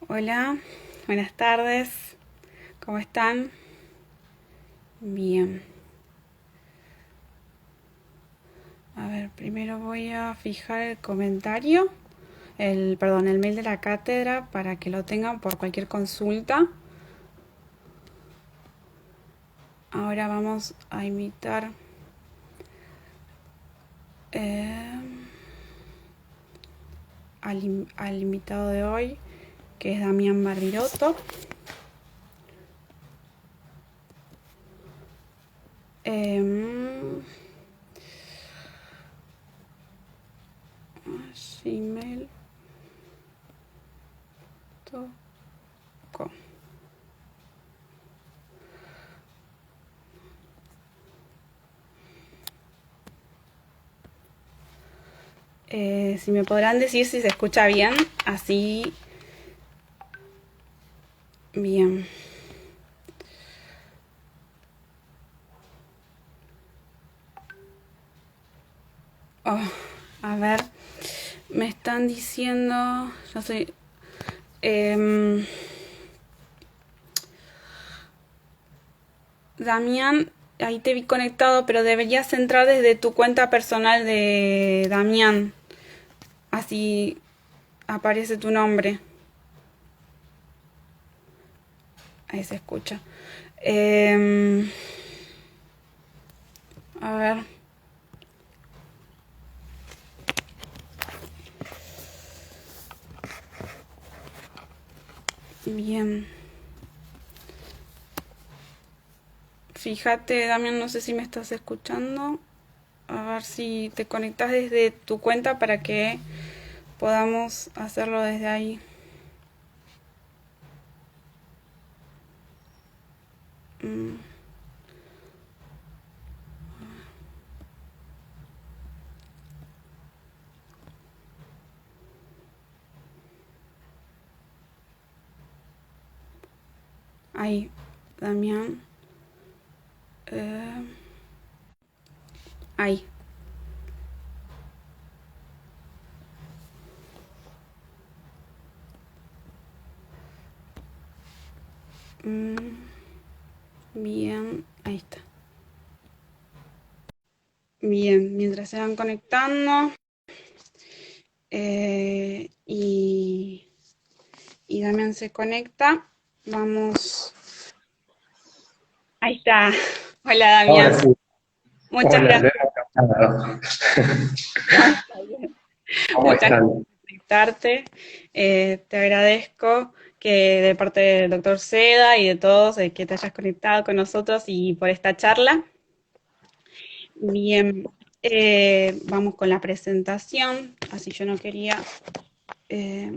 Hola, buenas tardes, ¿cómo están? Bien. A ver, primero voy a fijar el comentario, el mail de la cátedra para que lo tengan por cualquier consulta. Ahora vamos a invitar eh, al invitado de hoy, que es Damián Barbiroto. Gmail.com. Si me podrán decir si se escucha bien, así. Bien. Oh, a ver, me están diciendo, yo soy... Damián, ahí te vi conectado, pero deberías entrar desde tu cuenta personal de Damián. Así aparece tu nombre. Ahí se escucha. A ver. Bien. Fíjate, Damián, no sé si me estás escuchando. A ver si te conectas desde tu cuenta para que podamos hacerlo desde ahí. Ahí, Damián. Ahí. Bien, ahí está. Bien, mientras se van conectando y Damián se conecta, vamos. Ahí está. Hola, Ahora Damián. sí. Muchas Hola, gracias. Andrea. Encantado. No, está bien. ¿Cómo Muchas gracias están? por conectarte. Te agradezco que de parte del doctor Seda y de todos que te hayas conectado con nosotros y por esta charla. Bien, vamos con la presentación, así yo no quería, eh,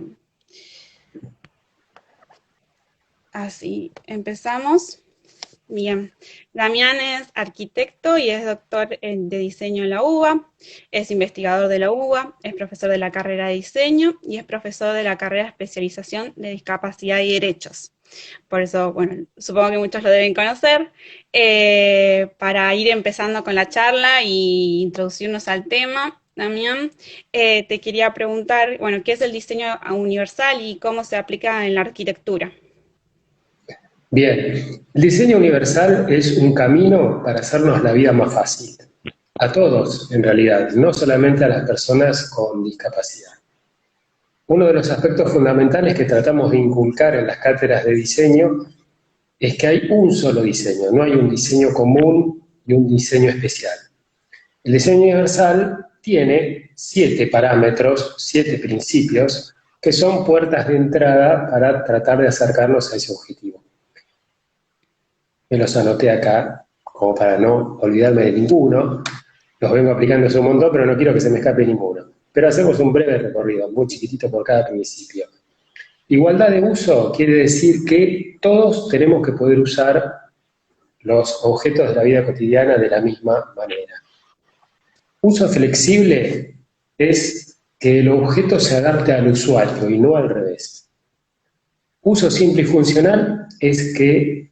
así empezamos. Bien, Damián es arquitecto y es doctor de diseño en la UBA, es investigador de la UBA, es profesor de la carrera de diseño y es profesor de la carrera de especialización de discapacidad y derechos. Por eso, bueno, supongo que muchos lo deben conocer. Para ir empezando con la charla y introducirnos al tema, Damián, te quería preguntar, bueno, ¿qué es el diseño universal y cómo se aplica en la arquitectura? Bien, el diseño universal es un camino para hacernos la vida más fácil. A todos, en realidad, no solamente a las personas con discapacidad. Uno de los aspectos fundamentales que tratamos de inculcar en las cátedras de diseño es que hay un solo diseño, no hay un diseño común y un diseño especial. El diseño universal tiene 7 parámetros, 7 principios, que son puertas de entrada para tratar de acercarnos a ese objetivo. Me los anoté acá, como para no olvidarme de ninguno. Los vengo aplicando hace un montón, pero no quiero que se me escape ninguno. Pero hacemos un breve recorrido, muy chiquitito por cada principio. Igualdad de uso quiere decir que todos tenemos que poder usar los objetos de la vida cotidiana de la misma manera. Uso flexible es que el objeto se adapte al usuario y no al revés. Uso simple y funcional es que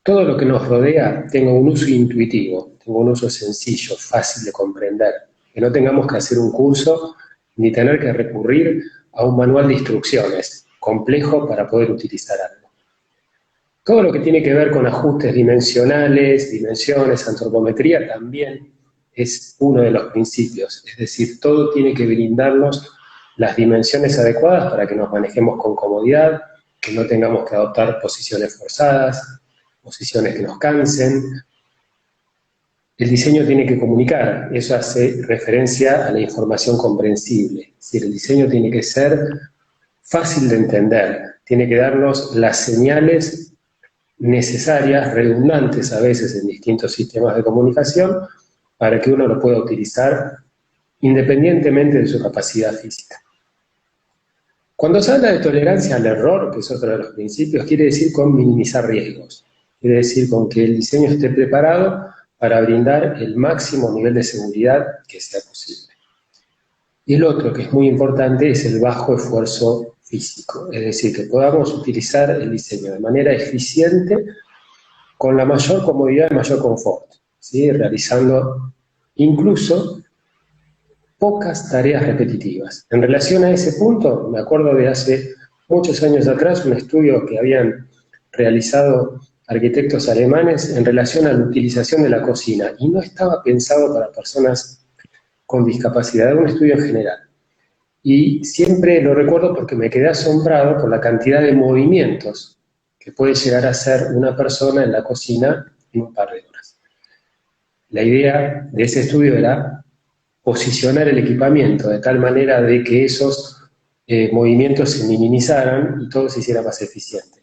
todo lo que nos rodea tenga un uso intuitivo, tenga un uso sencillo, fácil de comprender, que no tengamos que hacer un curso ni tener que recurrir a un manual de instrucciones. complejo para poder utilizar algo. Todo lo que tiene que ver con ajustes dimensionales, dimensiones, antropometría, también es uno de los principios. Es decir, todo tiene que brindarnos las dimensiones adecuadas para que nos manejemos con comodidad, que no tengamos que adoptar posiciones forzadas, posiciones que nos cansen. El diseño tiene que comunicar, eso hace referencia a la información comprensible. Es decir, el diseño tiene que ser fácil de entender, tiene que darnos las señales necesarias, redundantes a veces en distintos sistemas de comunicación, para que uno lo pueda utilizar independientemente de su capacidad física. Cuando se habla de tolerancia al error, que es otro de los principios, quiere decir con minimizar riesgos, quiere decir con que el diseño esté preparado para brindar el máximo nivel de seguridad que sea posible. Y el otro, que es muy importante, es el bajo esfuerzo físico, es decir, que podamos utilizar el diseño de manera eficiente, con la mayor comodidad y mayor confort, ¿sí? Realizando incluso pocas tareas repetitivas. En relación a ese punto, me acuerdo de hace muchos años atrás un estudio que habían realizado arquitectos alemanes en relación a la utilización de la cocina, y no estaba pensado para personas con discapacidad, era un estudio en general. Y siempre lo recuerdo porque me quedé asombrado por la cantidad de movimientos que puede llegar a hacer una persona en la cocina en un par de horas. La idea de ese estudio era posicionar el equipamiento de tal manera de que esos movimientos se minimizaran y todo se hiciera más eficiente.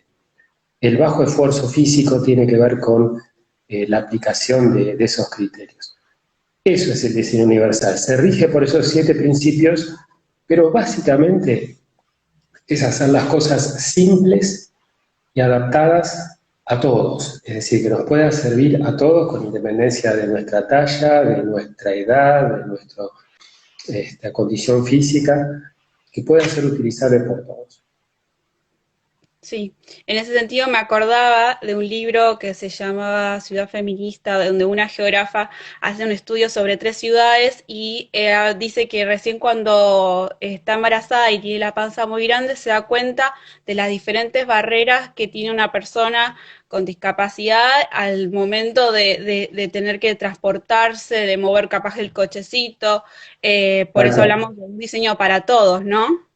El bajo esfuerzo físico tiene que ver con la aplicación de esos criterios. Eso es el diseño universal. Se rige por esos 7 principios, pero básicamente es hacer las cosas simples y adaptadas a todos. Es decir, que nos pueda servir a todos con independencia de nuestra talla, de nuestra edad, de nuestra condición física, que pueda ser utilizable por todos. Sí, en ese sentido me acordaba de un libro que se llamaba Ciudad Feminista, donde una geógrafa hace un estudio sobre 3 ciudades y dice que recién cuando está embarazada y tiene la panza muy grande se da cuenta de las diferentes barreras que tiene una persona con discapacidad al momento de tener que transportarse, de mover capaz el cochecito, por eso hablamos de un diseño para todos, ¿no?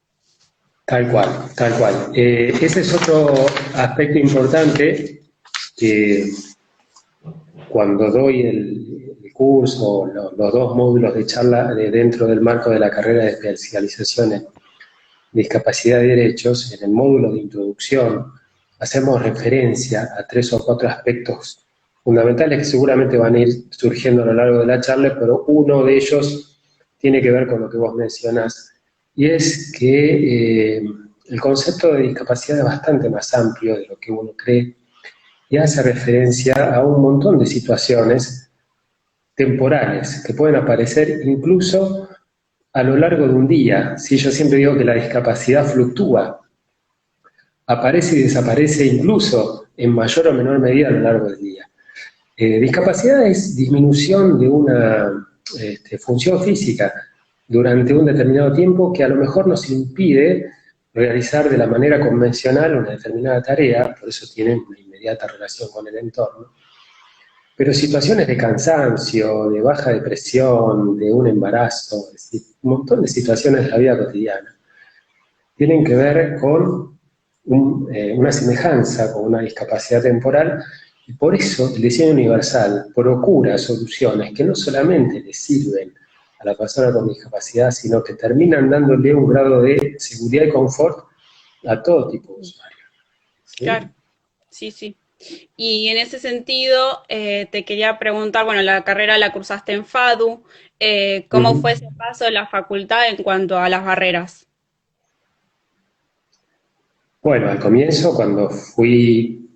Tal cual, tal cual. Ese es otro aspecto importante que cuando doy el curso, los 2 módulos de charla dentro del marco de la carrera de especialización en discapacidad y derechos, en el módulo de introducción, hacemos referencia a 3 o 4 aspectos fundamentales que seguramente van a ir surgiendo a lo largo de la charla, pero uno de ellos tiene que ver con lo que vos mencionás, y es que el concepto de discapacidad es bastante más amplio de lo que uno cree y hace referencia a un montón de situaciones temporales que pueden aparecer incluso a lo largo de un día. Sí, yo siempre digo que la discapacidad fluctúa, aparece y desaparece incluso en mayor o menor medida a lo largo del día. Discapacidad es disminución de una función física durante un determinado tiempo que a lo mejor nos impide realizar de la manera convencional una determinada tarea, por eso tienen una inmediata relación con el entorno. Pero situaciones de cansancio, de baja depresión, de un embarazo, es decir, un montón de situaciones de la vida cotidiana, tienen que ver con una semejanza, con una discapacidad temporal, y por eso el diseño universal procura soluciones que no solamente le sirven a la persona con discapacidad, sino que terminan dándole un grado de seguridad y confort a todo tipo de usuarios. ¿Sí? Claro, sí, sí. Y en ese sentido, te quería preguntar, bueno, la carrera la cursaste en FADU, ¿cómo fue ese paso de la facultad en cuanto a las barreras? Bueno, al comienzo, cuando fui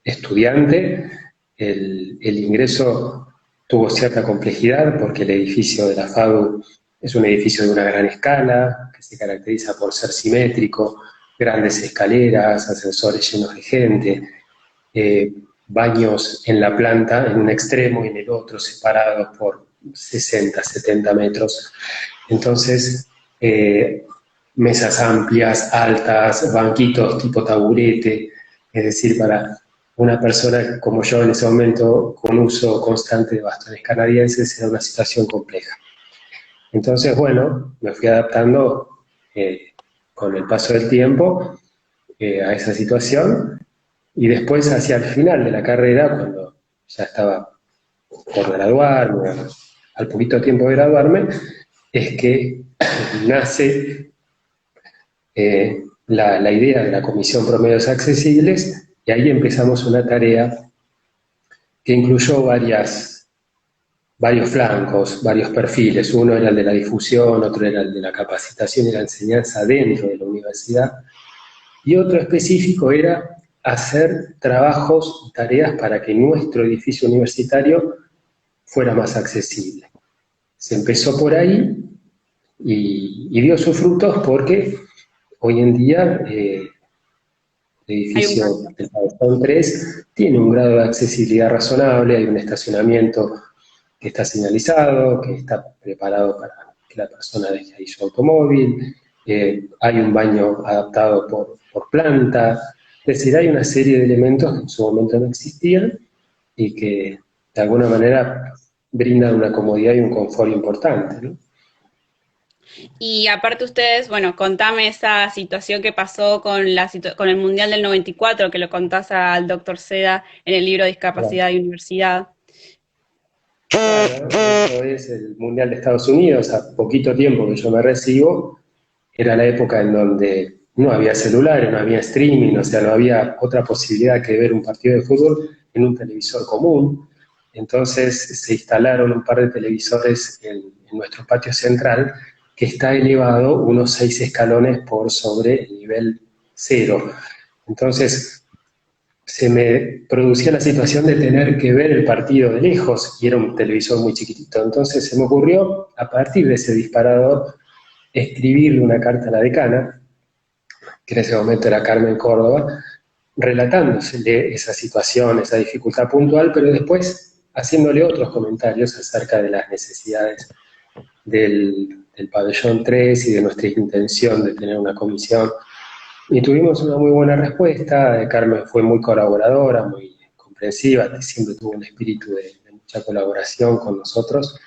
estudiante, el ingreso tuvo cierta complejidad porque el edificio de la FADU es un edificio de una gran escala, que se caracteriza por ser simétrico, grandes escaleras, ascensores llenos de gente, baños en la planta, en un extremo y en el otro, separados por 60, 70 metros. Entonces, mesas amplias, altas, banquitos tipo taburete, es decir, para una persona como yo en ese momento, con uso constante de bastones canadienses, era una situación compleja. Entonces, bueno, me fui adaptando con el paso del tiempo a esa situación, y después, hacia el final de la carrera, cuando ya estaba por graduarme, al poquito tiempo de graduarme, es que nace la idea de la Comisión Promedios Accesibles, y ahí empezamos una tarea que incluyó varios flancos, varios perfiles. Uno era el de la difusión, otro era el de la capacitación y la enseñanza dentro de la universidad, y otro específico era hacer trabajos y tareas para que nuestro edificio universitario fuera más accesible. Se empezó por ahí y dio sus frutos, porque hoy en día el edificio del Pabellón 3 tiene un grado de accesibilidad razonable, hay un estacionamiento que está señalizado, que está preparado para que la persona deje ahí su automóvil, hay un baño adaptado por planta, es decir, hay una serie de elementos que en su momento no existían y que de alguna manera brindan una comodidad y un confort importante, ¿no? Y aparte ustedes, bueno, contame esa situación que pasó con el Mundial del 94, que lo contás al doctor Seda en el libro Discapacidad y Universidad. Claro, eso es el Mundial de Estados Unidos. A poquito tiempo que yo me recibo, era la época en donde no había celulares, no había streaming, o sea, no había otra posibilidad que ver un partido de fútbol en un televisor común. Entonces se instalaron un par de televisores en nuestro patio central, que está elevado unos 6 escalones por sobre el nivel cero. Entonces se me producía la situación de tener que ver el partido de lejos, y era un televisor muy chiquitito. Entonces se me ocurrió, a partir de ese disparador, escribirle una carta a la decana, que en ese momento era Carmen Córdoba, relatándole esa situación, esa dificultad puntual, pero después haciéndole otros comentarios acerca de las necesidades del pabellón 3 y de nuestra intención de tener una comisión. Y tuvimos una muy buena respuesta. Carmen fue muy colaboradora, muy comprensiva, siempre tuvo un espíritu de mucha colaboración con nosotros,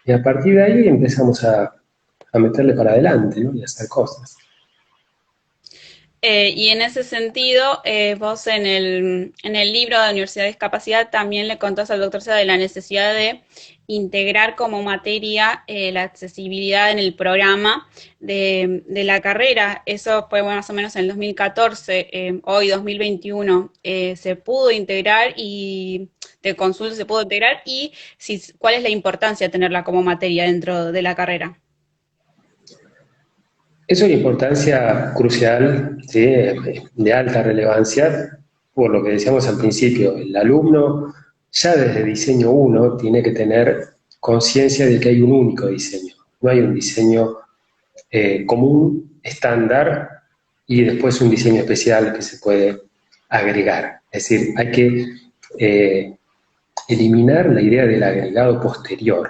y a partir de ahí empezamos a meterle para adelante, ¿no? Y a hacer cosas. Y en ese sentido, vos en el libro de Universidad de Discapacidad también le contás al doctor Seda de la necesidad de integrar como materia la accesibilidad en el programa de la carrera. Eso fue más o menos en el 2014, hoy 2021 se pudo integrar, y de consulta se pudo integrar, y si, cuál es la importancia de tenerla como materia dentro de la carrera. Es una importancia crucial, ¿sí? De alta relevancia, por lo que decíamos al principio. El alumno ya desde diseño 1 tiene que tener conciencia de que hay un único diseño, no hay un diseño común, estándar, y después un diseño especial que se puede agregar. Es decir, hay que eliminar la idea del agregado posterior.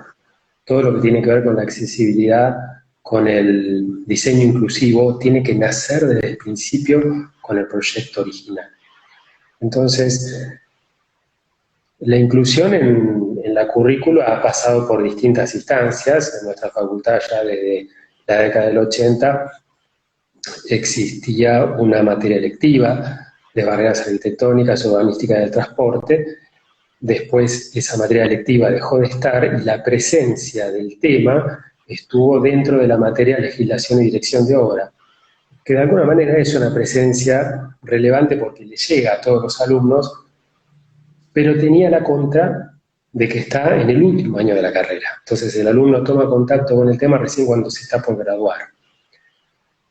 Todo lo que tiene que ver con la accesibilidad, con el diseño inclusivo, tiene que nacer desde el principio con el proyecto original. Entonces, la inclusión en la currícula ha pasado por distintas instancias. En nuestra facultad, ya desde la década del 80, existía una materia electiva de barreras arquitectónicas, urbanística del transporte. Después esa materia electiva dejó de estar, y la presencia del tema estuvo dentro de la materia legislación y dirección de obra, que de alguna manera es una presencia relevante porque le llega a todos los alumnos, pero tenía la contra de que está en el último año de la carrera. Entonces el alumno toma contacto con el tema recién cuando se está por graduar.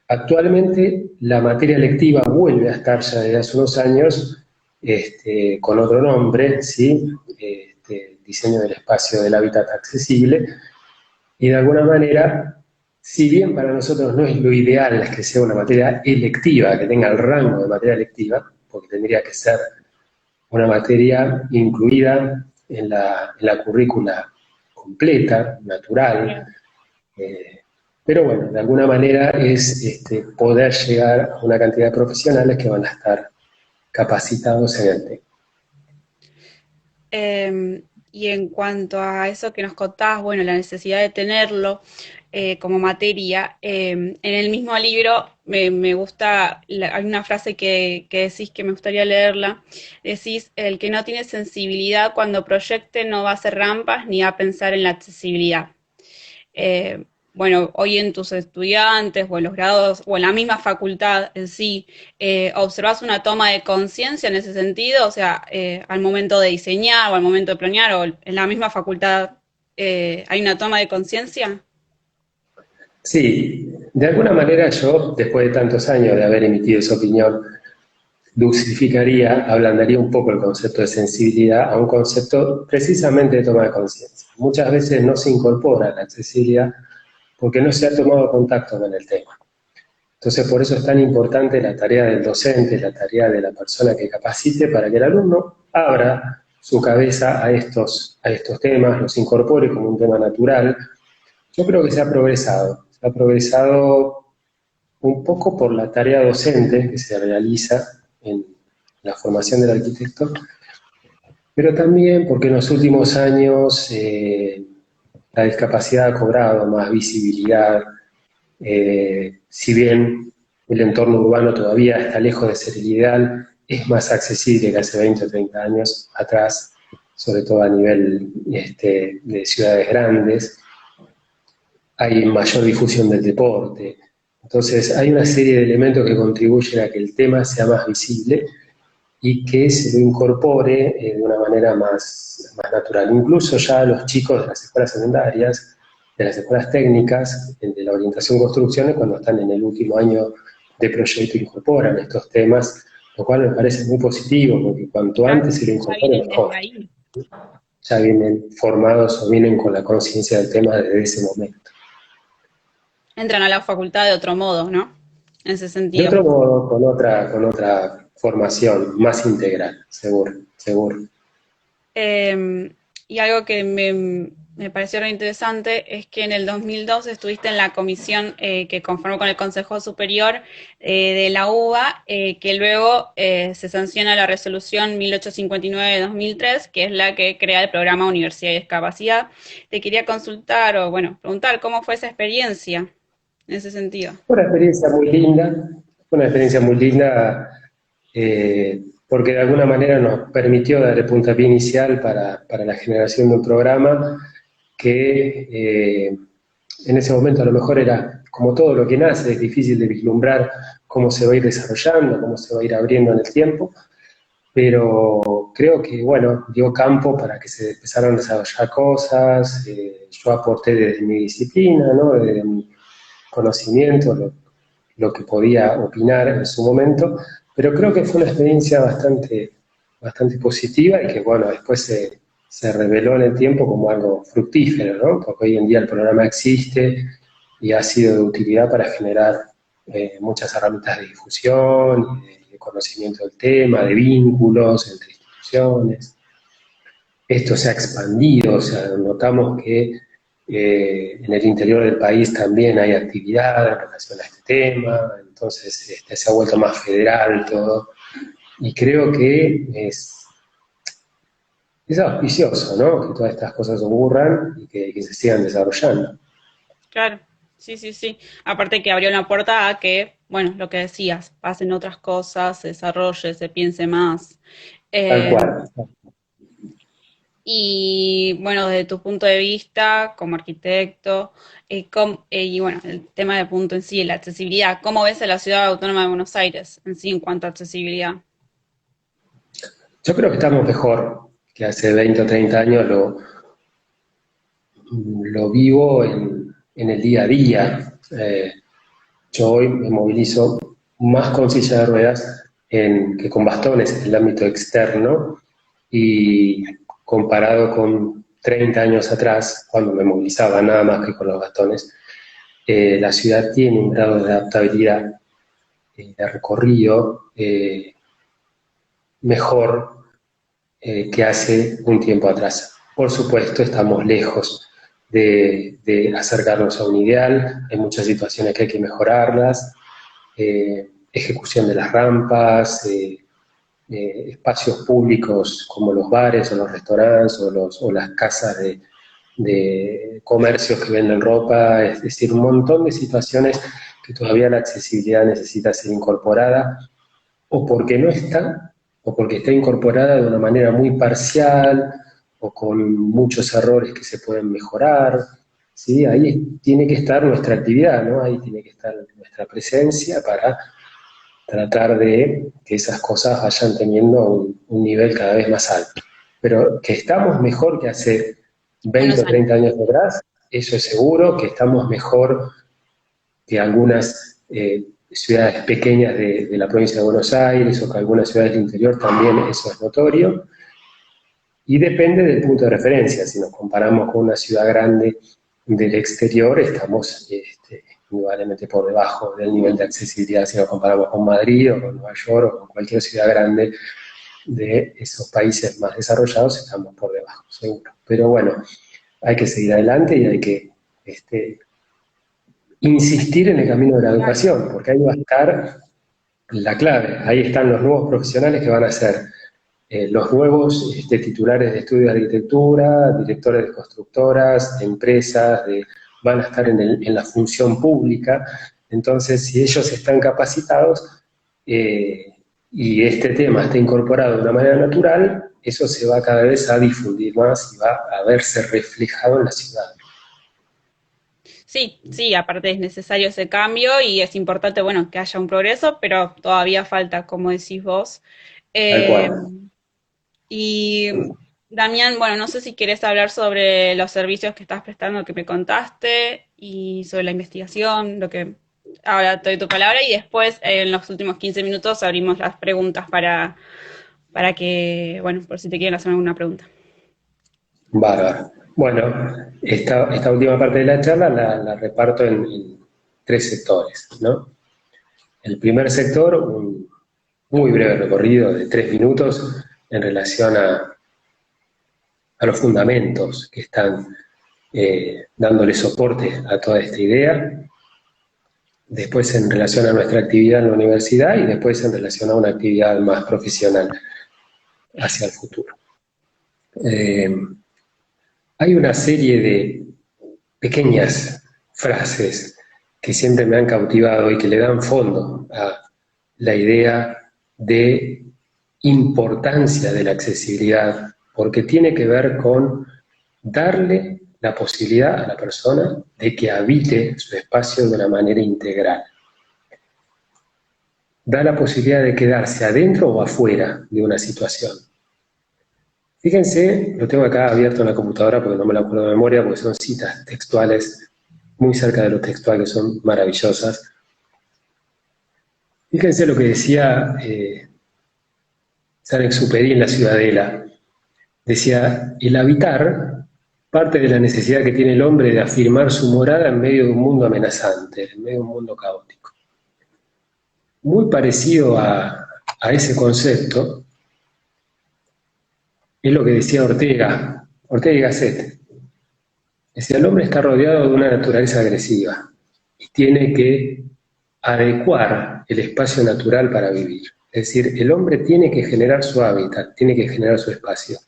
Actualmente la materia electiva vuelve a estar ya desde hace unos años con otro nombre, ¿sí? Diseño del espacio del hábitat accesible, y de alguna manera, si bien para nosotros no es lo ideal que sea una materia electiva, que tenga el rango de materia electiva, porque tendría que ser una materia incluida en la currícula completa, natural, Pero bueno, de alguna manera es poder llegar a una cantidad de profesionales que van a estar capacitados en el tema. Y en cuanto a eso que nos contabas, bueno, la necesidad de tenerlo como materia, en el mismo libro me gusta, hay una frase que decís que me gustaría leerla, decís, el que no tiene sensibilidad cuando proyecte no va a hacer rampas ni va a pensar en la accesibilidad. Eh, bueno, hoy en tus estudiantes o en los grados o en la misma facultad en sí, ¿observas una toma de conciencia en ese sentido? O sea, al momento de diseñar o al momento de planear o en la misma facultad, ¿hay una toma de conciencia? Sí, de alguna manera yo, después de tantos años de haber emitido esa opinión, dulcificaría, ablandaría un poco el concepto de sensibilidad a un concepto precisamente de toma de conciencia. Muchas veces no se incorpora la accesibilidad porque no se ha tomado contacto con el tema. Entonces, por eso es tan importante la tarea del docente, la tarea de la persona que capacite para que el alumno abra su cabeza a estos temas, los incorpore como un tema natural. Yo creo que se ha progresado un poco por la tarea docente que se realiza en la formación del arquitecto, pero también porque en los últimos años la discapacidad ha cobrado más visibilidad, si bien el entorno urbano todavía está lejos de ser el ideal, es más accesible que hace 20 o 30 años atrás, sobre todo a nivel de ciudades grandes. Hay mayor difusión del deporte. Entonces, hay una serie de elementos que contribuyen a que el tema sea más visible y que se lo incorpore de una manera más natural. Incluso ya los chicos de las escuelas secundarias, de las escuelas técnicas, de la orientación construcciones, cuando están en el último año de proyecto, incorporan estos temas, lo cual me parece muy positivo, porque cuanto Claro, antes se lo ya incorpore, vienen mejor. desde ahí. Ya vienen formados o vienen con la conciencia del tema desde ese momento. Entran a la facultad de otro modo, ¿no? En ese De sentido. otro modo, con otra formación más integral, seguro, seguro. Y algo que me pareció re interesante es que en el 2002 estuviste en la comisión que conformó con el Consejo Superior de la UBA, que luego se sanciona la resolución 1859 de 2003, que es la que crea el programa Universidad y Discapacidad. Te quería consultar o, bueno, preguntar cómo fue esa experiencia en ese sentido. Fue una experiencia muy linda, fue una experiencia muy linda porque de alguna manera nos permitió dar el puntapié inicial para la generación de un programa que en ese momento a lo mejor era, como todo lo que nace, es difícil de vislumbrar cómo se va a ir desarrollando, cómo se va a ir abriendo en el tiempo, pero creo que, bueno, dio campo para que se empezaran a desarrollar cosas, yo aporté desde mi disciplina, ¿no? Desde mi conocimiento, lo que podía opinar en su momento, pero creo que fue una experiencia bastante positiva y que, bueno, después se reveló en el tiempo como algo fructífero, ¿no? Porque hoy en día el programa existe y ha sido de utilidad para generar muchas herramientas de difusión, de conocimiento del tema, de vínculos entre instituciones. Esto se ha expandido, o sea, notamos que en el interior del país también hay actividad en relación a este tema, entonces se ha vuelto más federal todo, y creo que es auspicioso, ¿no? Que todas estas cosas ocurran y que se sigan desarrollando. Claro, sí, sí, sí. Aparte que abrió la puerta a que, bueno, lo que decías, pasen otras cosas, se desarrolle, se piense más. Tal Eh, cual. y bueno, desde tu punto de vista como arquitecto, y bueno, el tema de punto en sí, la accesibilidad, ¿cómo ves a la ciudad autónoma de Buenos Aires en sí en cuanto a accesibilidad? Yo creo que estamos mejor que hace 20 o 30 años, lo vivo en el día a día. Yo hoy me movilizo más con silla de ruedas que con bastones en el ámbito externo y comparado con 30 años atrás, cuando me movilizaba nada más que con los bastones, la ciudad tiene un grado de adaptabilidad de recorrido mejor que hace un tiempo atrás. Por supuesto, estamos lejos de acercarnos a un ideal. Hay muchas situaciones que hay que mejorarlas, ejecución de las rampas, espacios públicos como los bares o los restaurantes o las casas de comercios que venden ropa, es decir, un montón de situaciones que todavía la accesibilidad necesita ser incorporada, o porque no está, o porque está incorporada de una manera muy parcial, o con muchos errores que se pueden mejorar, ¿sí? Ahí tiene que estar nuestra actividad, ¿no? Ahí tiene que estar nuestra presencia para tratar de que esas cosas vayan teniendo un nivel cada vez más alto. Pero que estamos mejor que hace 20 o 30 años atrás, eso es seguro, que estamos mejor que algunas ciudades pequeñas de la provincia de Buenos Aires o que algunas ciudades del interior, también eso es notorio. Y depende del punto de referencia. Si nos comparamos con una ciudad grande del exterior, estamos indudablemente por debajo del nivel de accesibilidad si nos comparamos con Madrid o con Nueva York o con cualquier ciudad grande de esos países más desarrollados, estamos por debajo, seguro. Pero bueno, hay que seguir adelante y hay que insistir en el camino de la educación, porque ahí va a estar la clave. Ahí están los nuevos profesionales que van a ser los nuevos titulares de estudios de arquitectura, directores de constructoras, de empresas, van a estar en la función pública. Entonces, si ellos están capacitados y este tema está incorporado de una manera natural, eso se va cada vez a difundir más y va a verse reflejado en la ciudad. Sí, sí, aparte es necesario ese cambio y es importante, bueno, que haya un progreso, pero todavía falta, como decís vos. Tal Eh, cual. y Damián, bueno, no sé si quieres hablar sobre los servicios que estás prestando, que me contaste, y sobre la investigación, lo que ahora te doy tu palabra, y después en los últimos 15 minutos abrimos las preguntas para que, bueno, por si te quieren hacer alguna pregunta. Bárbaro. Bueno, esta última parte de la charla la reparto en tres sectores, ¿no? El primer sector, un muy breve recorrido de 3 minutos en relación a los fundamentos que están dándole soporte a toda esta idea, después en relación a nuestra actividad en la universidad y después en relación a una actividad más profesional hacia el futuro. Hay una serie de pequeñas frases que siempre me han cautivado y que le dan fondo a la idea de importancia de la accesibilidad, porque tiene que ver con darle la posibilidad a la persona de que habite su espacio de una manera integral. Da la posibilidad de quedarse adentro o afuera de una situación. Fíjense, lo tengo acá abierto en la computadora porque no me lo acuerdo de memoria, porque son citas textuales muy cerca de lo textual que son maravillosas. Fíjense lo que decía Saint-Exupéry en La Ciudadela. Decía, el habitar parte de la necesidad que tiene el hombre de afirmar su morada en medio de un mundo amenazante, en medio de un mundo caótico. Muy parecido a ese concepto es lo que decía Ortega y Gasset. Decía, el hombre está rodeado de una naturaleza agresiva y tiene que adecuar el espacio natural para vivir. Es decir, el hombre tiene que generar su hábitat, tiene que generar su espacio.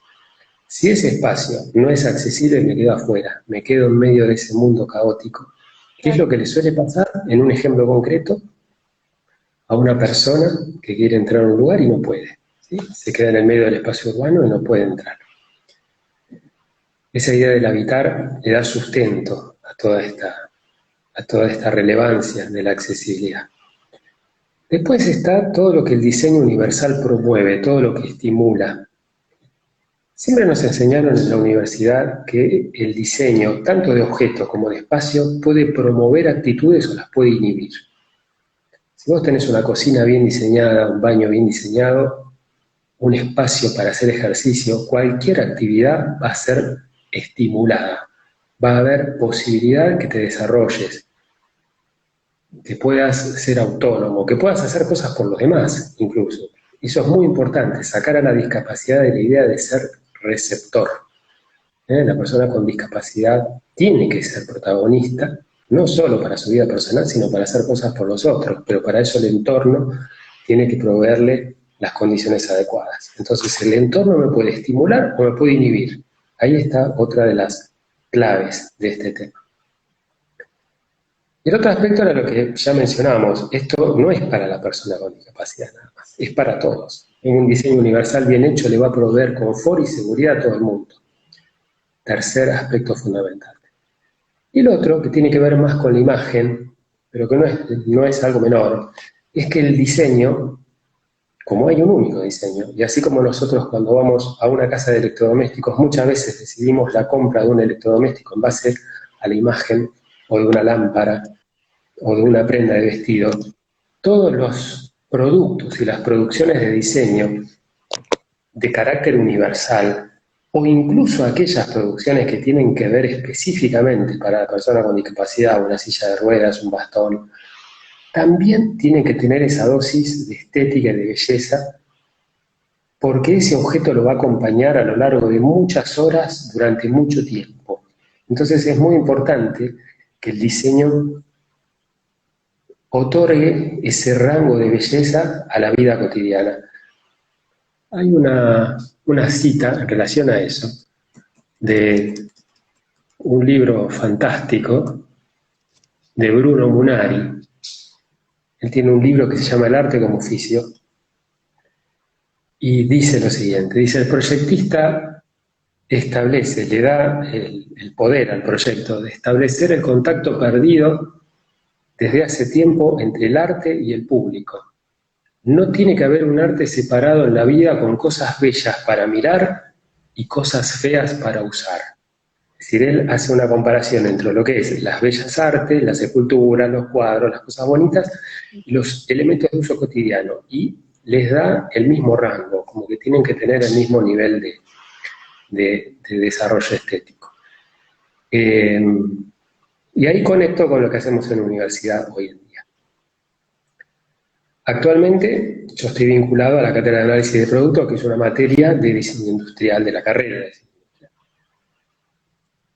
Si ese espacio no es accesible, me quedo afuera, me quedo en medio de ese mundo caótico. ¿Qué es lo que le suele pasar, en un ejemplo concreto, a una persona que quiere entrar a un lugar y no puede? ¿Sí? Se queda en el medio del espacio urbano y no puede entrar. Esa idea del habitar le da sustento a toda esta relevancia de la accesibilidad. Después está todo lo que el diseño universal promueve, todo lo que estimula. Siempre nos enseñaron en la universidad que el diseño, tanto de objetos como de espacio, puede promover actitudes o las puede inhibir. Si vos tenés una cocina bien diseñada, un baño bien diseñado, un espacio para hacer ejercicio, cualquier actividad va a ser estimulada. Va a haber posibilidad que te desarrolles, que puedas ser autónomo, que puedas hacer cosas por los demás, incluso. Eso es muy importante, sacar a la discapacidad de la idea de ser receptor. La persona con discapacidad tiene que ser protagonista, no solo para su vida personal, sino para hacer cosas por los otros, pero para eso el entorno tiene que proveerle las condiciones adecuadas. Entonces el entorno me puede estimular o me puede inhibir. Ahí está otra de las claves de este tema. El otro aspecto era lo que ya mencionamos, esto no es para la persona con discapacidad nada más, es para todos. Un diseño universal bien hecho le va a proveer confort y seguridad a todo el mundo. Tercer aspecto fundamental. Y el otro, que tiene que ver más con la imagen, pero que no es algo menor, es que el diseño, como hay un único diseño, y así como nosotros cuando vamos a una casa de electrodomésticos, muchas veces decidimos la compra de un electrodoméstico en base a la imagen o de una lámpara o de una prenda de vestido, todos los productos y las producciones de diseño de carácter universal, o incluso aquellas producciones que tienen que ver específicamente para la persona con discapacidad, una silla de ruedas, un bastón, también tienen que tener esa dosis de estética y de belleza, porque ese objeto lo va a acompañar a lo largo de muchas horas durante mucho tiempo. Entonces es muy importante que el diseño otorgue ese rango de belleza a la vida cotidiana. Hay una cita en relación a eso, de un libro fantástico de Bruno Munari. Él tiene un libro que se llama El arte como oficio, y dice lo siguiente, dice, el proyectista establece, le da el poder al proyecto de establecer el contacto perdido desde hace tiempo entre el arte y el público. No tiene que haber un arte separado en la vida con cosas bellas para mirar y cosas feas para usar. Es decir, él hace una comparación entre lo que es las bellas artes, las esculturas, los cuadros, las cosas bonitas y los elementos de uso cotidiano, y les da el mismo rango, como que tienen que tener el mismo nivel de desarrollo estético. Y ahí conecto con lo que hacemos en la universidad hoy en día. Actualmente yo estoy vinculado a la cátedra de análisis de productos, que es una materia de diseño industrial de la carrera de diseño industrial.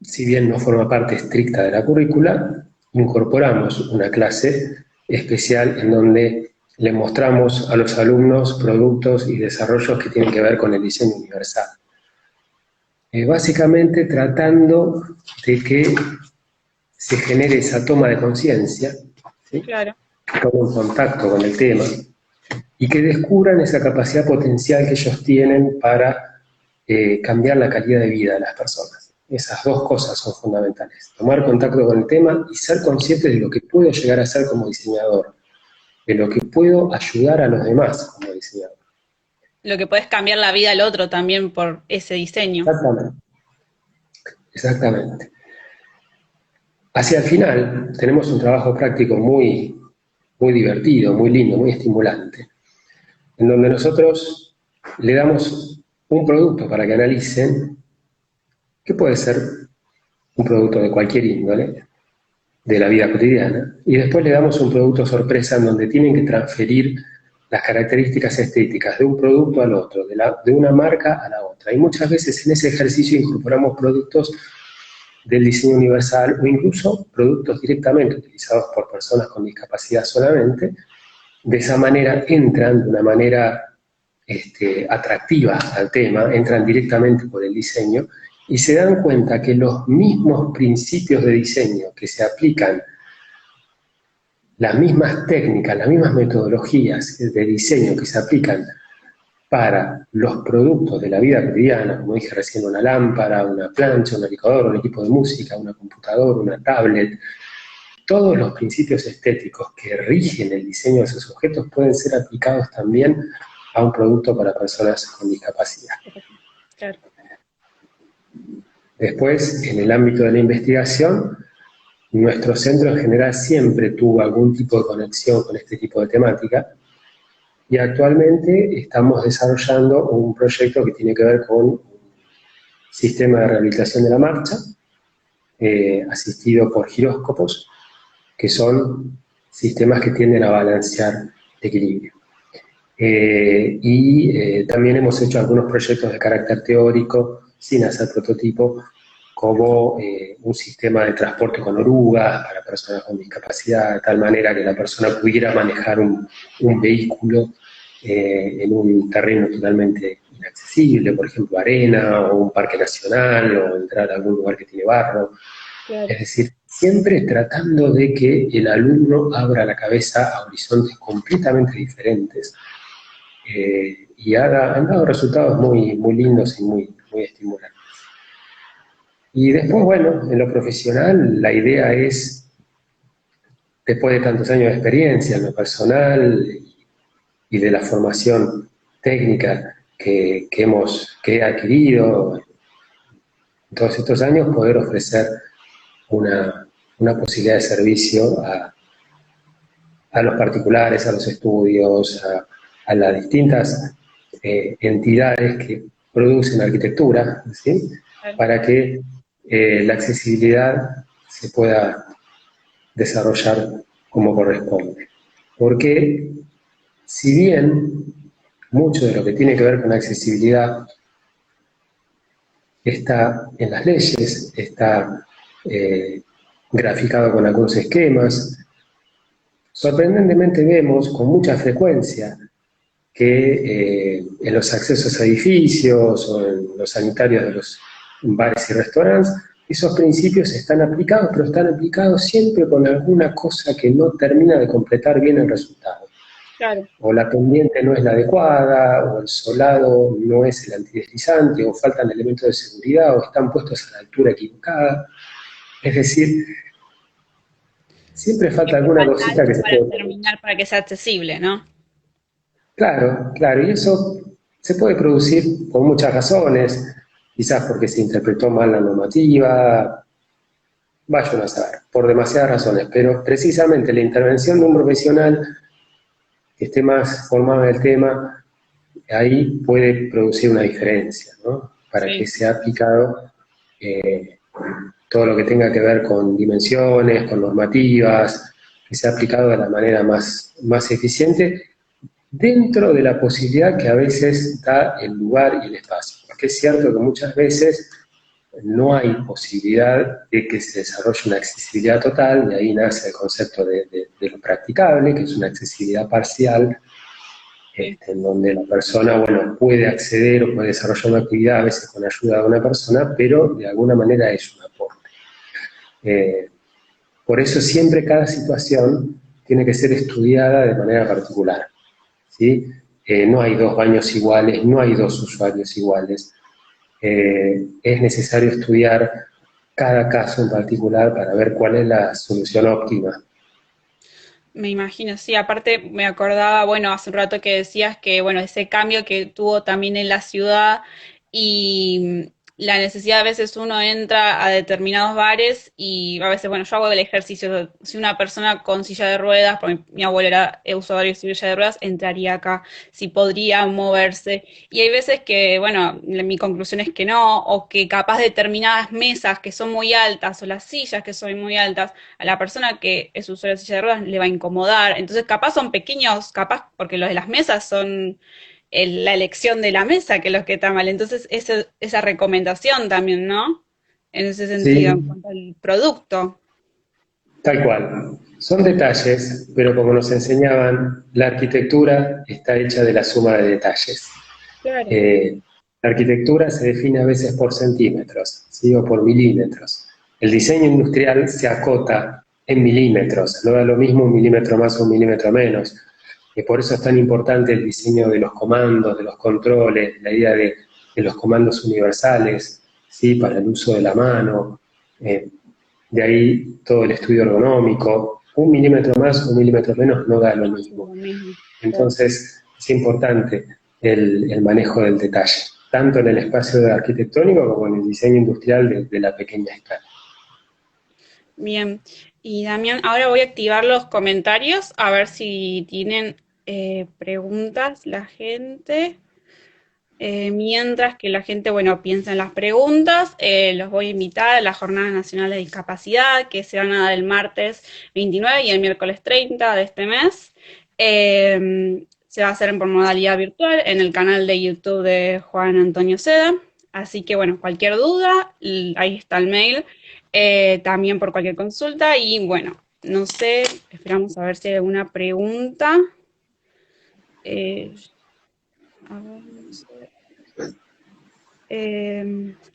Si bien no forma parte estricta de la currícula, incorporamos una clase especial en donde le mostramos a los alumnos productos y desarrollos que tienen que ver con el diseño universal. Básicamente tratando de que se genere esa toma de conciencia, ¿sí? Claro. Tomen contacto con el tema y que descubran esa capacidad potencial que ellos tienen para cambiar la calidad de vida de las personas. Esas dos cosas son fundamentales. Tomar contacto con el tema y ser consciente de lo que puedo llegar a ser como diseñador, de lo que puedo ayudar a los demás como diseñador. Lo que puedes cambiar la vida al otro también por ese diseño. Exactamente. Exactamente. Hacia el final tenemos un trabajo práctico muy divertido, muy lindo, muy estimulante, en donde nosotros le damos un producto para que analicen, que puede ser un producto de cualquier índole, de la vida cotidiana, y después le damos un producto sorpresa en donde tienen que transferir las características estéticas de un producto al otro, de una marca a la otra. Y muchas veces en ese ejercicio incorporamos productos del diseño universal o incluso productos directamente utilizados por personas con discapacidad solamente. De esa manera entran de una manera atractiva al tema, entran directamente por el diseño y se dan cuenta que los mismos principios de diseño que se aplican, las mismas técnicas, las mismas metodologías de diseño que se aplican para los productos de la vida cotidiana, como dije recién, una lámpara, una plancha, una licuadora, un equipo de música, una computadora, una tablet, todos los principios estéticos que rigen el diseño de esos objetos pueden ser aplicados también a un producto para personas con discapacidad. Claro. Después, en el ámbito de la investigación, nuestro centro en general siempre tuvo algún tipo de conexión con este tipo de temática, y actualmente estamos desarrollando un proyecto que tiene que ver con un sistema de rehabilitación de la marcha, asistido por giróscopos, que son sistemas que tienden a balancear el equilibrio. También hemos hecho algunos proyectos de carácter teórico sin hacer prototipo, como un sistema de transporte con orugas para personas con discapacidad, de tal manera que la persona pudiera manejar un vehículo en un terreno totalmente inaccesible, por ejemplo arena o un parque nacional o entrar a algún lugar que tiene barro. Claro. Es decir, siempre tratando de que el alumno abra la cabeza a horizontes completamente diferentes y han dado resultados muy, muy lindos y muy, muy estimulantes. Y después, bueno, en lo profesional, la idea es, después de tantos años de experiencia en lo personal y de la formación técnica que he adquirido en todos estos años, poder ofrecer una posibilidad de servicio a los particulares, a los estudios, a las distintas entidades que producen arquitectura, ¿sí? Para que la accesibilidad se pueda desarrollar como corresponde. Porque si bien mucho de lo que tiene que ver con la accesibilidad está en las leyes, está graficado con algunos esquemas, sorprendentemente vemos con mucha frecuencia que en los accesos a edificios o en los sanitarios de los bares y restaurantes, esos principios están aplicados, pero están aplicados siempre con alguna cosa que no termina de completar bien el resultado. Claro. O la pendiente no es la adecuada, o el solado no es el antideslizante, o faltan elementos de seguridad, o están puestos a la altura equivocada. Es decir, siempre falta Siempre alguna falta cosita que algo se para puede. terminar, para que sea accesible, ¿no? Claro, claro, y eso se puede producir por muchas razones, quizás porque se interpretó mal la normativa, vaya uno a saber, por demasiadas razones, pero precisamente la intervención de un profesional que esté más formado en el tema, ahí puede producir una diferencia, ¿no? Para que Sí. sea aplicado todo lo que tenga que ver con dimensiones, con normativas, que sea aplicado de la manera más eficiente dentro de la posibilidad que a veces da el lugar y el espacio. Porque es cierto que muchas veces no hay posibilidad de que se desarrolle una accesibilidad total, de ahí nace el concepto de lo practicable, que es una accesibilidad parcial, Sí. en donde la persona, bueno, puede acceder o puede desarrollar una actividad a veces con ayuda de una persona, pero de alguna manera es un aporte. Por eso siempre cada situación tiene que ser estudiada de manera particular, ¿sí? No hay dos baños iguales, no hay dos usuarios iguales. Es necesario estudiar cada caso en particular para ver cuál es la solución óptima. Me imagino, sí, aparte me acordaba, bueno, hace un rato que decías que, bueno, ese cambio que tuvo también en la ciudad y la necesidad, a veces uno entra a determinados bares y a veces, bueno, yo hago el ejercicio, si una persona con silla de ruedas, porque mi abuelo era usuario de silla de ruedas, entraría acá, si podría moverse. Y hay veces que, bueno, mi conclusión es que no, o que capaz determinadas mesas que son muy altas o las sillas que son muy altas, a la persona que es usuario de silla de ruedas le va a incomodar. Entonces, capaz son pequeños, capaz, porque los de las mesas son la elección de la mesa que los que está mal. Entonces, esa recomendación también, ¿no? En ese sentido, en ¿Sí? cuanto al producto. Tal cual. Son detalles, pero como nos enseñaban, la arquitectura está hecha de la suma de detalles. Claro. Eh, la arquitectura se define a veces por centímetros, ¿sí? O por milímetros. El diseño industrial se acota en milímetros, no da lo mismo un milímetro más o un milímetro menos. Y por eso es tan importante el diseño de los comandos, de los controles, la idea de los comandos universales, ¿sí? Para el uso de la mano. De ahí todo el estudio ergonómico. Un milímetro más, un milímetro menos no da lo No es mismo. lo mismo. Claro. Entonces es importante el manejo del detalle, tanto en el espacio arquitectónico como en el diseño industrial de la pequeña escala. Bien. Y Damián, ahora voy a activar los comentarios a ver si tienen preguntas la gente. Mientras que la gente, bueno, piensa en las preguntas, los voy a invitar a la Jornada Nacional de Discapacidad, que se van a dar el martes 29 y el miércoles 30 de este mes. Se va a hacer por modalidad virtual en el canal de YouTube de Juan Antonio Seda. Así que bueno, cualquier duda, ahí está el mail, también por cualquier consulta y bueno, no sé, esperamos a ver si hay alguna pregunta. Eh, a ver, no sé.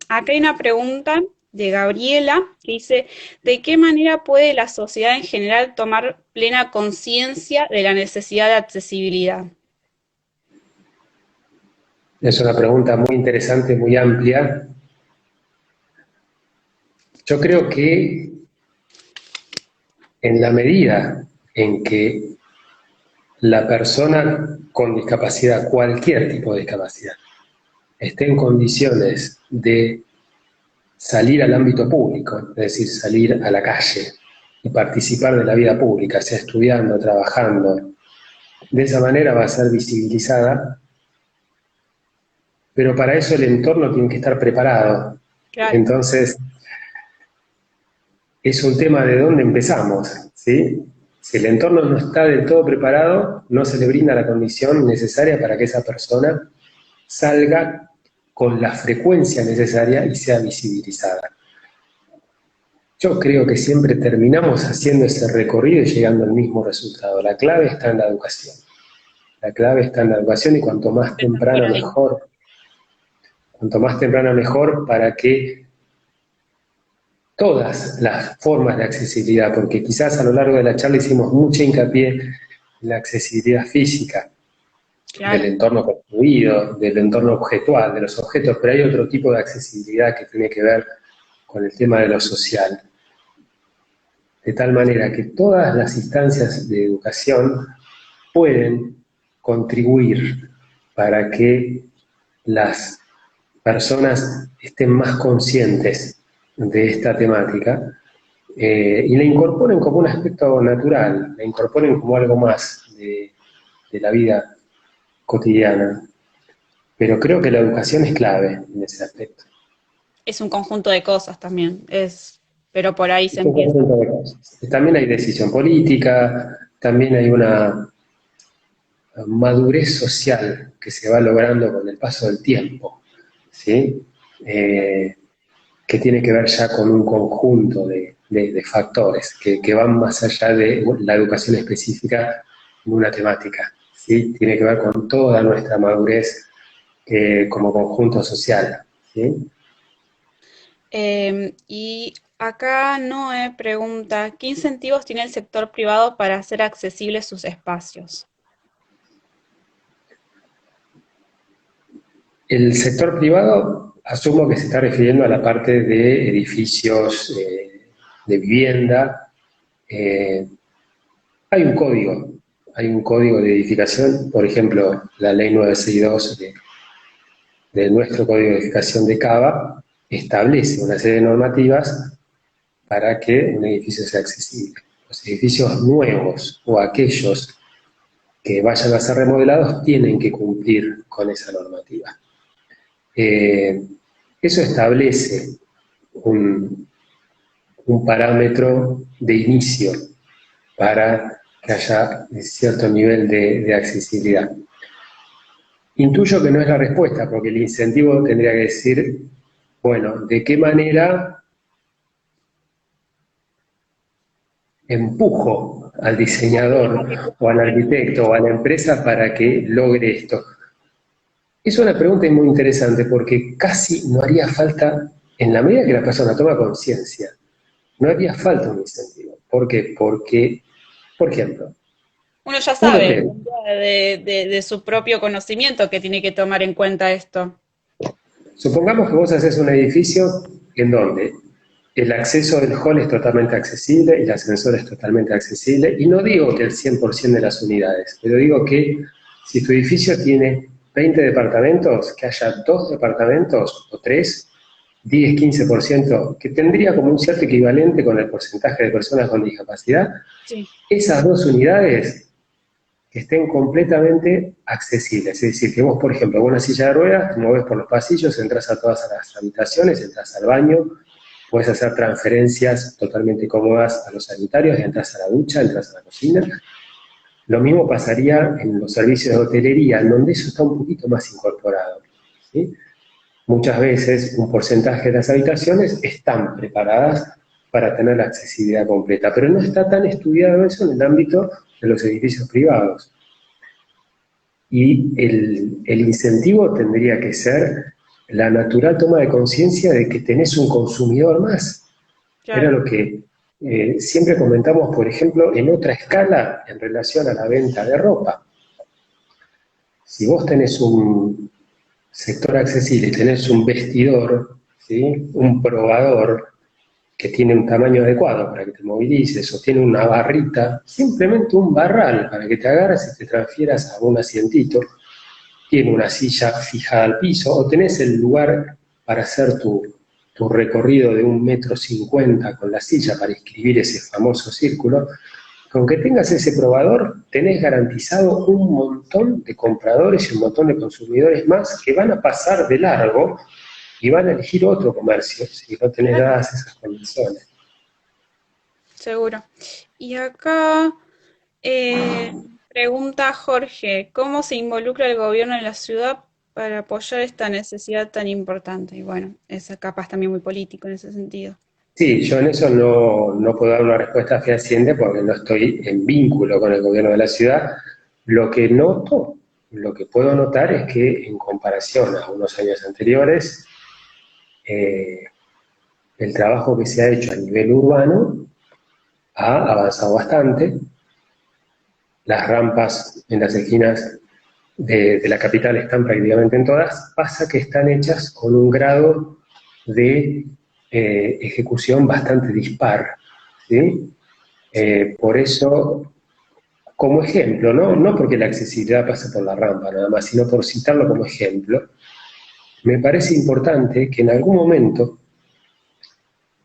Acá hay una pregunta de Gabriela que dice, ¿de qué manera puede la sociedad en general tomar plena conciencia de la necesidad de accesibilidad? Es una pregunta muy interesante, muy amplia. Yo creo que en la medida en que la persona con discapacidad, cualquier tipo de discapacidad, esté en condiciones de salir al ámbito público, es decir, salir a la calle y participar de la vida pública, sea estudiando, trabajando, de esa manera va a ser visibilizada, pero para eso el entorno tiene que estar preparado. Claro, Entonces, es un tema de dónde empezamos, ¿sí? Si el entorno no está del todo preparado, no se le brinda la condición necesaria para que esa persona salga con la frecuencia necesaria y sea visibilizada. Yo creo que siempre terminamos haciendo ese recorrido y llegando al mismo resultado. La clave está en la educación. La clave está en la educación y cuanto más empezar por temprano ahí. mejor. Cuanto más temprano mejor para que todas las formas de accesibilidad, porque quizás a lo largo de la charla hicimos mucha hincapié en la accesibilidad física, del Claro. entorno construido, del entorno objetual, de los objetos, pero hay otro tipo de accesibilidad que tiene que ver con el tema de lo social. De tal manera que todas las instancias de educación pueden contribuir para que las personas estén más conscientes de esta temática y la incorporen como un aspecto natural, la incorporen como algo más de la vida cotidiana. Pero creo que la educación es clave en ese aspecto. Es un conjunto de cosas también, pero por ahí se Es un empieza. conjunto de cosas. También hay decisión política, también hay una madurez social que se va logrando con el paso del tiempo, ¿sí? Eh, que tiene que ver ya con un conjunto de factores que van más allá de la educación específica en una temática, ¿sí? Tiene que ver con toda nuestra madurez como conjunto social, ¿sí? Y acá Noé pregunta, ¿qué incentivos tiene el sector privado para hacer accesibles sus espacios? El sector privado, asumo que se está refiriendo a la parte de edificios de vivienda. Eh, hay un código de edificación, por ejemplo, la ley 962 de nuestro código de edificación de Cava establece una serie de normativas para que un edificio sea accesible. Los edificios nuevos o aquellos que vayan a ser remodelados tienen que cumplir con esa normativa. Eso establece un parámetro de inicio para que haya cierto nivel de accesibilidad. Intuyo que no es la respuesta, porque el incentivo tendría que decir, bueno, ¿de qué manera empujo al diseñador o al arquitecto o a la empresa para que logre esto? Es una pregunta muy interesante porque casi no haría falta, en la medida que la persona toma conciencia, no haría falta un incentivo. ¿Por qué? Porque, por ejemplo, Uno ya un sabe hotel. de su propio conocimiento que tiene que tomar en cuenta esto. Supongamos que vos haces un edificio en donde el acceso del hall es totalmente accesible y el ascensor es totalmente accesible, y no digo que el 100% de las unidades, pero digo que si tu edificio tiene 20 departamentos, que haya 2 departamentos o 3, 10, 15%, que tendría como un cierto equivalente con el porcentaje de personas con discapacidad, Sí. esas 2 unidades que estén completamente accesibles. Es decir, que vos, por ejemplo, con una silla de ruedas, te mueves por los pasillos, entras a todas las habitaciones, entras al baño, puedes hacer transferencias totalmente cómodas a los sanitarios, entras a la ducha, entras a la cocina. Lo mismo pasaría en los servicios de hotelería, en donde eso está un poquito más incorporado, ¿sí? muchas veces un porcentaje de las habitaciones están preparadas para tener la accesibilidad completa, pero no está tan estudiado eso en el ámbito de los edificios privados. Y el incentivo tendría que ser la natural toma de conciencia de que tenés un consumidor más. Era Claro. lo que siempre comentamos, por ejemplo, en otra escala en relación a la venta de ropa. Si vos tenés un sector accesible y tenés un vestidor, ¿sí?, un probador que tiene un tamaño adecuado para que te movilices, o tiene una barrita, simplemente un barral para que te agarres y te transfieras a un asientito, tiene una silla fijada al piso, o tenés el lugar para hacer tu recorrido de 1,50 m con la silla para inscribir ese famoso círculo. Con que tengas ese probador, tenés garantizado un montón de compradores y un montón de consumidores más que van a pasar de largo y van a elegir otro comercio si no tenés Claro. dadas esas condiciones. Seguro. Y acá pregunta Jorge, ¿cómo se involucra el gobierno en la ciudad para apoyar esta necesidad tan importante? Y bueno, es capaz también muy político en ese sentido. Sí, yo en eso no puedo dar una respuesta fehaciente porque no estoy en vínculo con el gobierno de la ciudad. Lo que noto, lo que puedo notar es que en comparación a unos años anteriores, eh, el trabajo que se ha hecho a nivel urbano ha avanzado bastante. Las rampas en las esquinas de la capital están prácticamente en todas, pasa que están hechas con un grado de ejecución bastante dispar, ¿sí? Por eso, como ejemplo, ¿no? Porque la accesibilidad pasa por la rampa nada más, sino por citarlo como ejemplo, me parece importante que en algún momento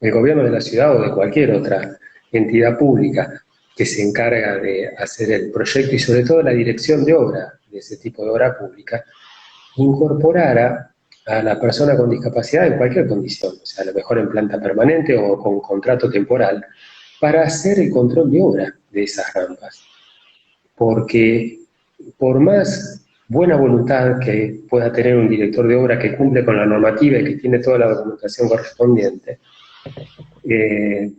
el gobierno de la ciudad o de cualquier otra entidad pública que se encarga de hacer el proyecto y sobre todo la dirección de obra de ese tipo de obra pública, incorporara a la persona con discapacidad en cualquier condición, o sea, a lo mejor en planta permanente o con contrato temporal, para hacer el control de obra de esas rampas. Porque por más buena voluntad que pueda tener un director de obra que cumple con la normativa y que tiene toda la documentación correspondiente, de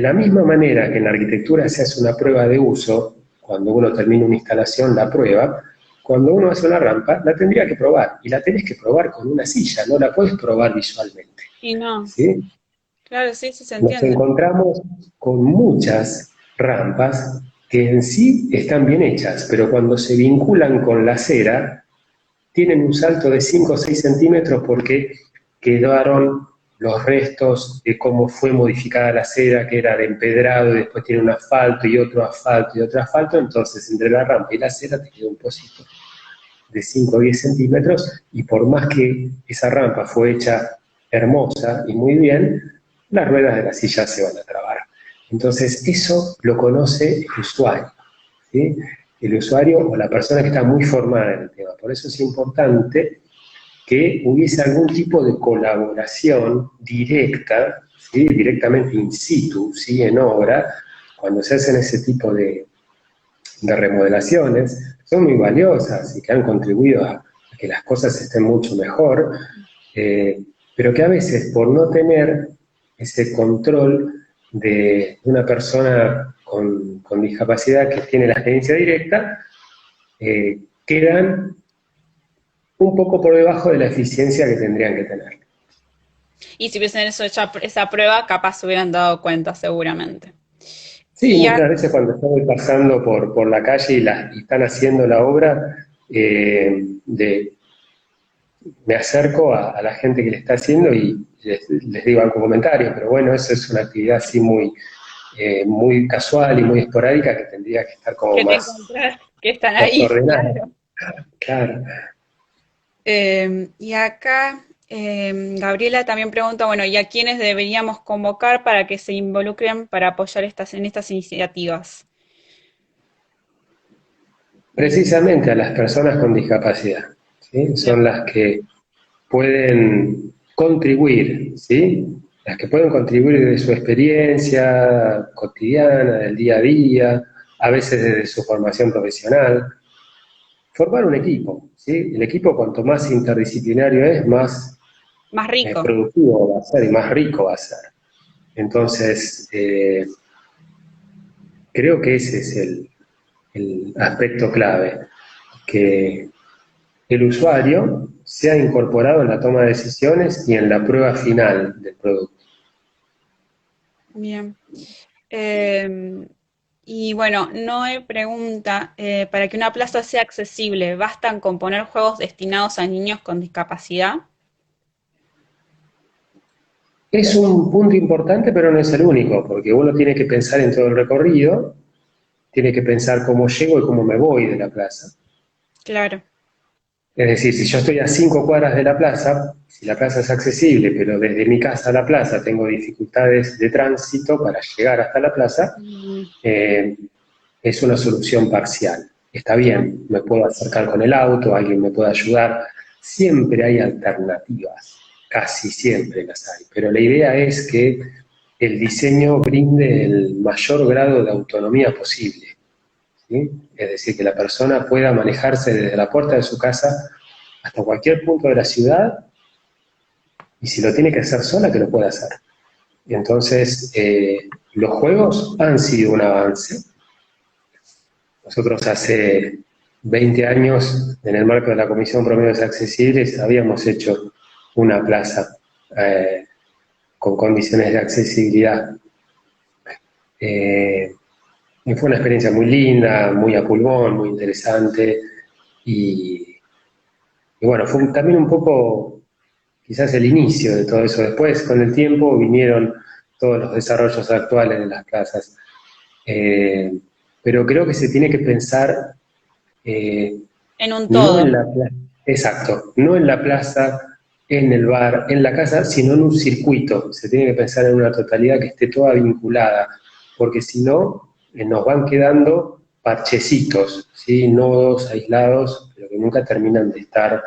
la misma manera que en la arquitectura se hace una prueba de uso, cuando uno termina una instalación la prueba, cuando uno hace una rampa la tendría que probar, y la tenés que probar con una silla, no la puedes probar visualmente. Y no, ¿Sí? claro, sí, sí se Nos entiende. encontramos con muchas rampas que en sí están bien hechas, pero cuando se vinculan con la acera, tienen un salto de 5 o 6 centímetros porque quedaron los restos de cómo fue modificada la acera, que era de empedrado, y después tiene un asfalto y otro asfalto y otro asfalto, entonces entre la rampa y la acera te queda un pocito de 5 o 10 centímetros, y por más que esa rampa fue hecha hermosa y muy bien, las ruedas de la silla se van a trabar. Entonces eso lo conoce el usuario, ¿sí? El usuario o la persona que está muy formada en el tema. Por eso es importante que hubiese algún tipo de colaboración directa, ¿sí?, directamente in situ, ¿sí?, en obra, cuando se hacen ese tipo de remodelaciones, son muy valiosas y que han contribuido a que las cosas estén mucho mejor, pero que a veces por no tener ese control de una persona con discapacidad que tiene la experiencia directa, quedan un poco por debajo de la eficiencia que tendrían que tener. Y si hubiesen hecho esa prueba, capaz se hubieran dado cuenta seguramente. Sí, Y muchas veces cuando estoy pasando por la calle y están haciendo la obra, me acerco a la gente que le está haciendo y les digo algún comentario, pero bueno, eso es una actividad así muy casual y muy esporádica que tendría que estar como que te más, encontrás que están más ahí, ordenada. claro. Claro. Y acá Gabriela también pregunta, bueno, ¿y a quiénes deberíamos convocar para que se involucren para apoyar en estas iniciativas? Precisamente a las personas con discapacidad, ¿sí? Bien. Son las que pueden contribuir, ¿sí? Las que pueden contribuir desde su experiencia cotidiana, del día a día, a veces desde su formación profesional, formar un equipo, ¿sí? El equipo cuanto más interdisciplinario es, más Más rico. productivo va a ser y más rico va a ser. Entonces, creo que ese es el aspecto clave, que el usuario sea incorporado en la toma de decisiones y en la prueba final del producto. Bien. Y bueno, Noé pregunta, para que una plaza sea accesible, ¿bastan con poner juegos destinados a niños con discapacidad? Es un punto importante, pero no es el único, porque uno tiene que pensar en todo el recorrido, tiene que pensar cómo llego y cómo me voy de la plaza. Claro. Es decir, si yo estoy a 5 cuadras de la plaza, si la plaza es accesible, pero desde mi casa a la plaza tengo dificultades de tránsito para llegar hasta la plaza, Mm, eh, es una solución parcial. Está claro. bien, me puedo acercar con el auto, alguien me puede ayudar, siempre hay alternativas, casi siempre las hay, pero la idea es que el diseño brinde el mayor grado de autonomía posible, ¿sí? Es decir, que la persona pueda manejarse desde la puerta de su casa hasta cualquier punto de la ciudad y si lo tiene que hacer sola, que lo pueda hacer. Entonces, los juegos han sido un avance. Nosotros hace 20 años, en el marco de la Comisión Promedios Accesibles, habíamos hecho una plaza eh, con condiciones de accesibilidad. Eh, y fue una experiencia muy linda, muy a pulmón, muy interesante. Y, y bueno, fue también un poco quizás el inicio de todo eso. Después, con el tiempo, vinieron todos los desarrollos actuales de las plazas. Eh, pero creo que se tiene que pensar eh, En un no todo. en la plaza, exacto, no en la plaza, en el bar, en la casa, sino en un circuito. Se tiene que pensar en una totalidad que esté toda vinculada, porque si no, nos van quedando parchecitos, ¿sí? Nodos aislados, pero que nunca terminan de estar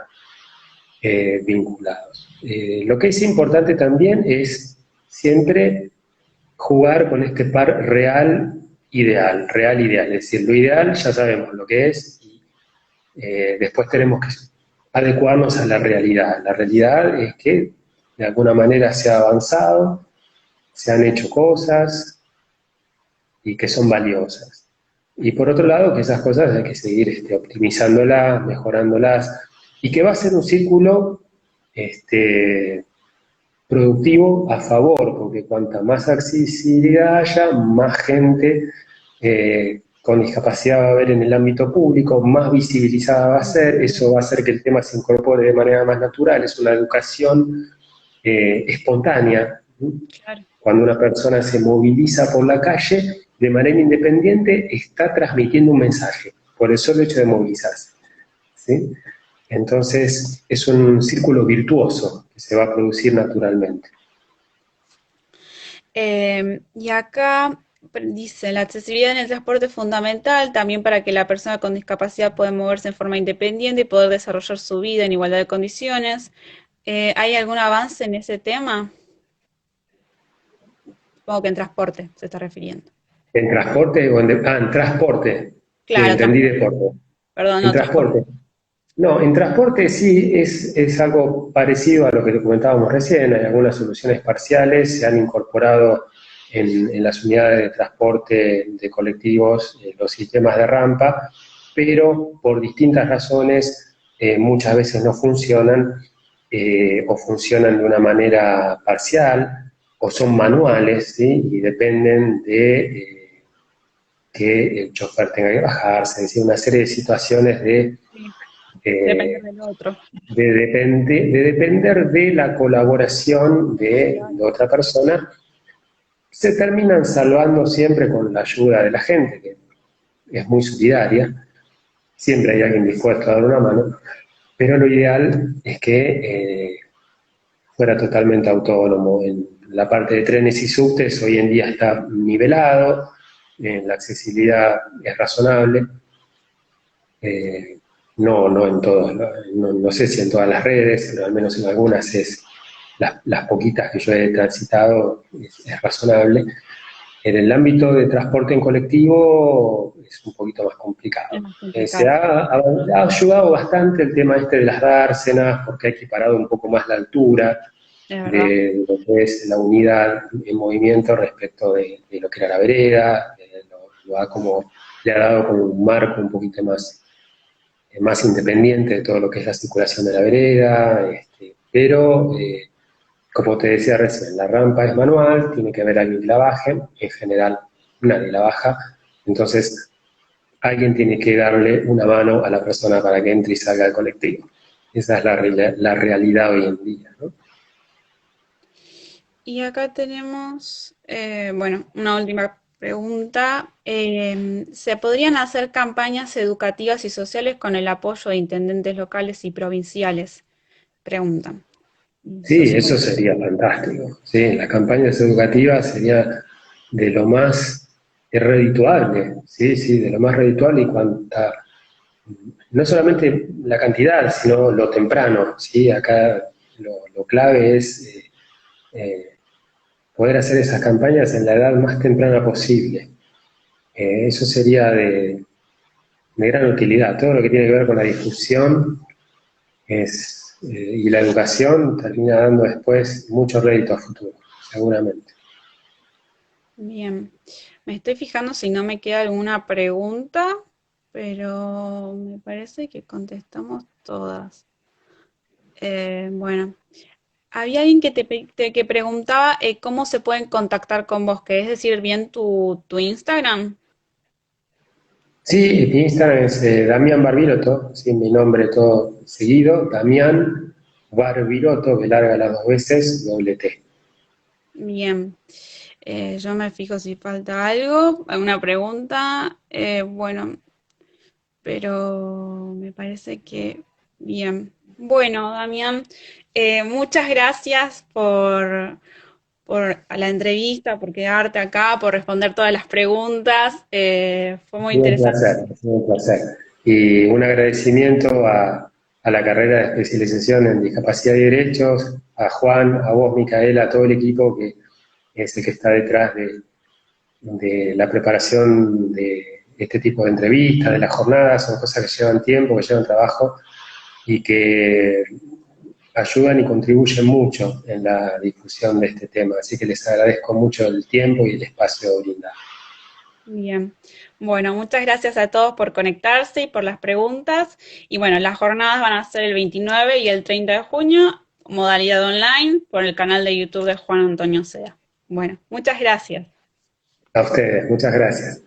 vinculados. Lo que es importante también es siempre jugar con este par real, ideal. Es decir, lo ideal ya sabemos lo que es y después tenemos que adecuarnos a la realidad. La realidad es que de alguna manera se ha avanzado, se han hecho cosas y que son valiosas. Y por otro lado, que esas cosas hay que seguir optimizándolas, mejorándolas, y que va a ser un círculo este, productivo a favor, porque cuanta más accesibilidad haya, más gente con discapacidad va a haber en el ámbito público, más visibilizada va a ser, eso va a hacer que el tema se incorpore de manera más natural, es una educación espontánea. Claro. Cuando una persona se moviliza por la calle de manera independiente, está transmitiendo un mensaje, por el solo hecho de movilizarse, ¿sí? Entonces, es un círculo virtuoso que se va a producir naturalmente. Y acá dice, la accesibilidad en el transporte es fundamental también para que la persona con discapacidad pueda moverse en forma independiente y poder desarrollar su vida en igualdad de condiciones. ¿Hay algún avance en ese tema? Supongo que en transporte se está refiriendo. ¿En transporte o en transporte? Sí, Claro, entendí transporte. deporte. Perdón, En no, transporte. transporte. No, en transporte sí es algo parecido a lo que comentábamos recién. Hay algunas soluciones parciales, se han incorporado en las unidades de transporte de colectivos los sistemas de rampa, pero por distintas razones muchas veces no funcionan o funcionan de una manera parcial o son manuales, ¿sí? Y dependen de que el chofer tenga que bajarse, es decir, una serie de situaciones Sí, depende eh, del otro. de depender de la colaboración de otra persona, se terminan salvando siempre con la ayuda de la gente, que es muy solidaria, siempre hay alguien dispuesto a dar una mano, pero lo ideal es que fuera totalmente autónomo. En la parte de trenes y subtes hoy en día está nivelado, la accesibilidad es razonable, eh, no en todos, no sé si en todas las redes, pero al menos en algunas las poquitas que yo he transitado es razonable. En el ámbito de transporte en colectivo es un poquito más Es complicado. más Se complicado. ha ayudado bastante el tema este de las dársenas, porque ha equiparado un poco más la altura Es verdad. de lo que es la unidad en movimiento respecto de lo que era la vereda, le ha dado como un marco un poquito más independiente de todo lo que es la circulación de la vereda, pero como te decía recién, la rampa es manual, tiene que haber alguien que la baje, en general nadie la baja, entonces alguien tiene que darle una mano a la persona para que entre y salga del colectivo. Esa es la realidad hoy en día, ¿no? Y acá tenemos, bueno, una última pregunta. ¿Se podrían hacer campañas educativas y sociales con el apoyo de intendentes locales y provinciales? Preguntan. Sí, eso sería fantástico. Sí, las campañas educativas sería de lo más redituable, sí, sí, de lo más redituable y no solamente la cantidad, sino lo temprano, sí, acá lo clave es eh, poder hacer esas campañas en la edad más temprana posible. Eso sería de gran utilidad. Todo lo que tiene que ver con la difusión y la educación termina dando después mucho rédito a futuro, seguramente. Bien, me estoy fijando si no me queda alguna pregunta, pero me parece que contestamos todas. Bueno, había alguien que que preguntaba cómo se pueden contactar con vos, ¿querés decir bien tu Instagram? Sí, mi Instagram es Damián Barbiroto, sí, mi nombre todo seguido, Damián Barbiroto, que larga las dos veces, doble T. Bien, yo me fijo si falta algo, alguna pregunta. Bueno, pero me parece que bien. Bueno, Damián, muchas gracias por la entrevista, por quedarte acá, por responder todas las preguntas. Fue Ha muy sido un interesante. placer, ha sido un placer. Y un agradecimiento a la carrera de especialización en discapacidad y derechos, a Juan, a vos, Micaela, a todo el equipo que es el que está detrás de la preparación de este tipo de entrevistas, de las jornadas, son cosas que llevan tiempo, que llevan trabajo y que ayudan y contribuyen mucho en la difusión de este tema. Así que les agradezco mucho el tiempo y el espacio brindado. Bien. Bueno, muchas gracias a todos por conectarse y por las preguntas. Y bueno, las jornadas van a ser el 29 y el 30 de junio, modalidad online, por el canal de YouTube de Juan Antonio Sea. Bueno, muchas gracias. A ustedes, muchas gracias.